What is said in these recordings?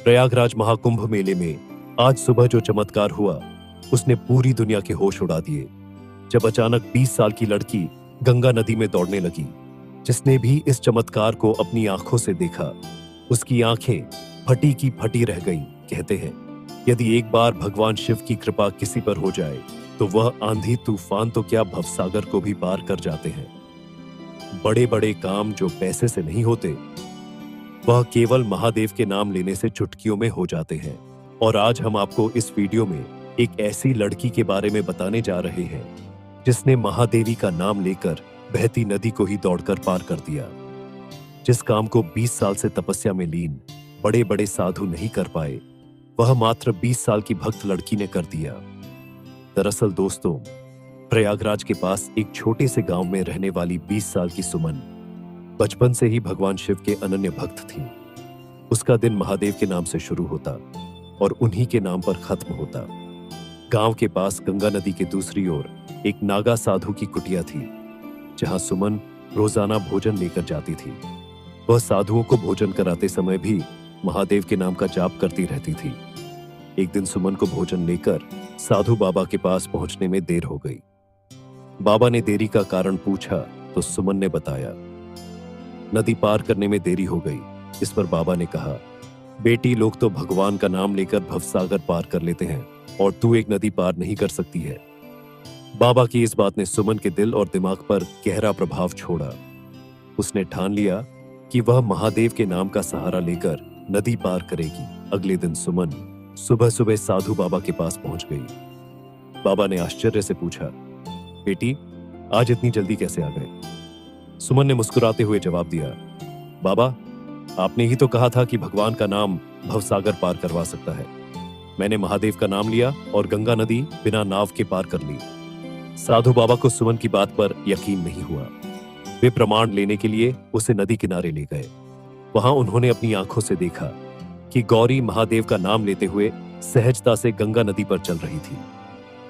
प्रयागराज महाकुंभ मेले में आज सुबह जो चमत्कार हुआ उसने पूरी दुनिया के होश उड़ा दिए। जब अचानक 20 साल की लड़की गंगा नदी में दौड़ने लगी, जिसने भी इस चमत्कार को अपनी आंखों से देखा उसकी आंखें फटी की फटी रह गईं। कहते हैं यदि एक बार भगवान शिव की कृपा किसी पर हो जाए तो वह आंधी तूफान तो क्या भवसागर को भी पार कर जाते हैं। बड़े बड़े काम जो पैसे से नहीं होते वह केवल महादेव के नाम लेने से चुटकियों में हो जाते हैं। और आज हम आपको इस वीडियो में एक ऐसी लड़की के बारे में बताने जा रहे हैं जिसने महादेवी का नाम लेकर बहती नदी को ही दौड़कर पार कर दिया। जिस काम को 20 साल से तपस्या में लीन बड़े बड़े साधु नहीं कर पाए, वह मात्र 20 साल की भक्त लड़की ने कर दिया। दरअसल दोस्तों, प्रयागराज के पास एक छोटे से गांव में रहने वाली 20 साल की सुमन बचपन से ही भगवान शिव के अनन्य भक्त थी। उसका दिन महादेव के नाम से शुरू होता और उन्हीं के नाम पर खत्म होता। गांव के पास गंगा नदी के दूसरी ओर एक नागा साधु की कुटिया थी, जहां सुमन रोजाना भोजन लेकर जाती थी। वह साधुओं को भोजन कराते समय भी महादेव के नाम का जाप करती रहती थी। एक दिन सुमन को भोजन लेकर साधु बाबा के पास पहुंचने में देर हो गई। बाबा ने देरी का कारण पूछा तो सुमन ने बताया, नदी पार करने में देरी हो गई। इस पर बाबा ने कहा, बेटी, लोग तो भगवान का नाम लेकर भवसागर पार कर लेते हैं और तू एक नदी पार नहीं कर सकती है। बाबा की इस बात ने सुमन के दिल और दिमाग पर गहरा प्रभाव छोड़ा। उसने ठान लिया कि वह महादेव के नाम का सहारा लेकर नदी पार करेगी। अगले दिन सुमन सुबह सुबह साधु बाबा के पास पहुंच गई। बाबा ने आश्चर्य से पूछा, बेटी, आज इतनी जल्दी कैसे आ गए? सुमन ने मुस्कुराते हुए जवाब दिया, बाबा, आपने ही तो कहा था कि भगवान का नाम भवसागर पार करवा सकता है। मैंने महादेव का नाम लिया और गंगा नदी बिना नाव के पार कर ली। साधु बाबा को सुमन की बात पर यकीन नहीं हुआ। वे प्रमाण लेने के लिए उसे नदी किनारे ले गए। वहां उन्होंने अपनी आंखों से देखा कि गौरी महादेव का नाम लेते हुए सहजता से गंगा नदी पर चल रही थी।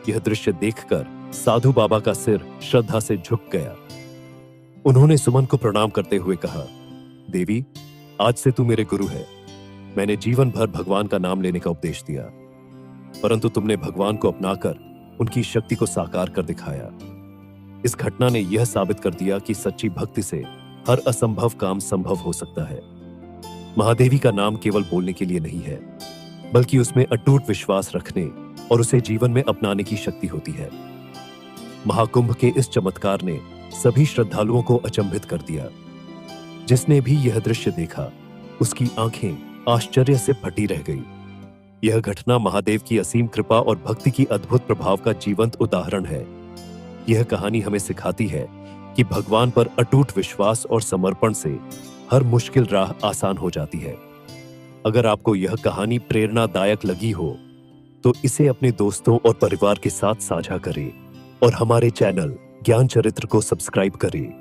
यह दृश्य देखकर साधु बाबा का सिर श्रद्धा से झुक गया। उन्होंने सुमन को प्रणाम करते हुए कहा, देवी, आज से तू मेरे गुरु है। मैंने जीवन भर भगवान का नाम लेने का उपदेश दिया, परंतु तुमने भगवान को अपनाकर उनकी शक्ति को साकार कर दिखाया। इस घटना ने यह साबित कर दिया कि सच्ची भक्ति से हर असंभव काम संभव हो सकता है। महादेवी का नाम केवल बोलने के लिए नहीं है, बल्कि उसमें अटूट विश्वास रखने और उसे जीवन में अपनाने की शक्ति होती है। महाकुंभ के इस चमत्कार ने सभी श्रद्धालुओं को अचंभित कर दिया। जिसने भी यह दृश्य देखा उसकी आंखें आश्चर्य से फटी रह गई। यह घटना महादेव की असीम कृपा और भक्ति की अद्भुत प्रभाव का जीवंत उदाहरण है। यह कहानी हमें सिखाती है कि भगवान पर अटूट विश्वास और समर्पण से हर मुश्किल राह आसान हो जाती है। अगर आपको यह कहानी प्रेरणादायक लगी हो तो इसे अपने दोस्तों और परिवार के साथ साझा करें और हमारे चैनल ज्ञान चरित्र को सब्सक्राइब करें।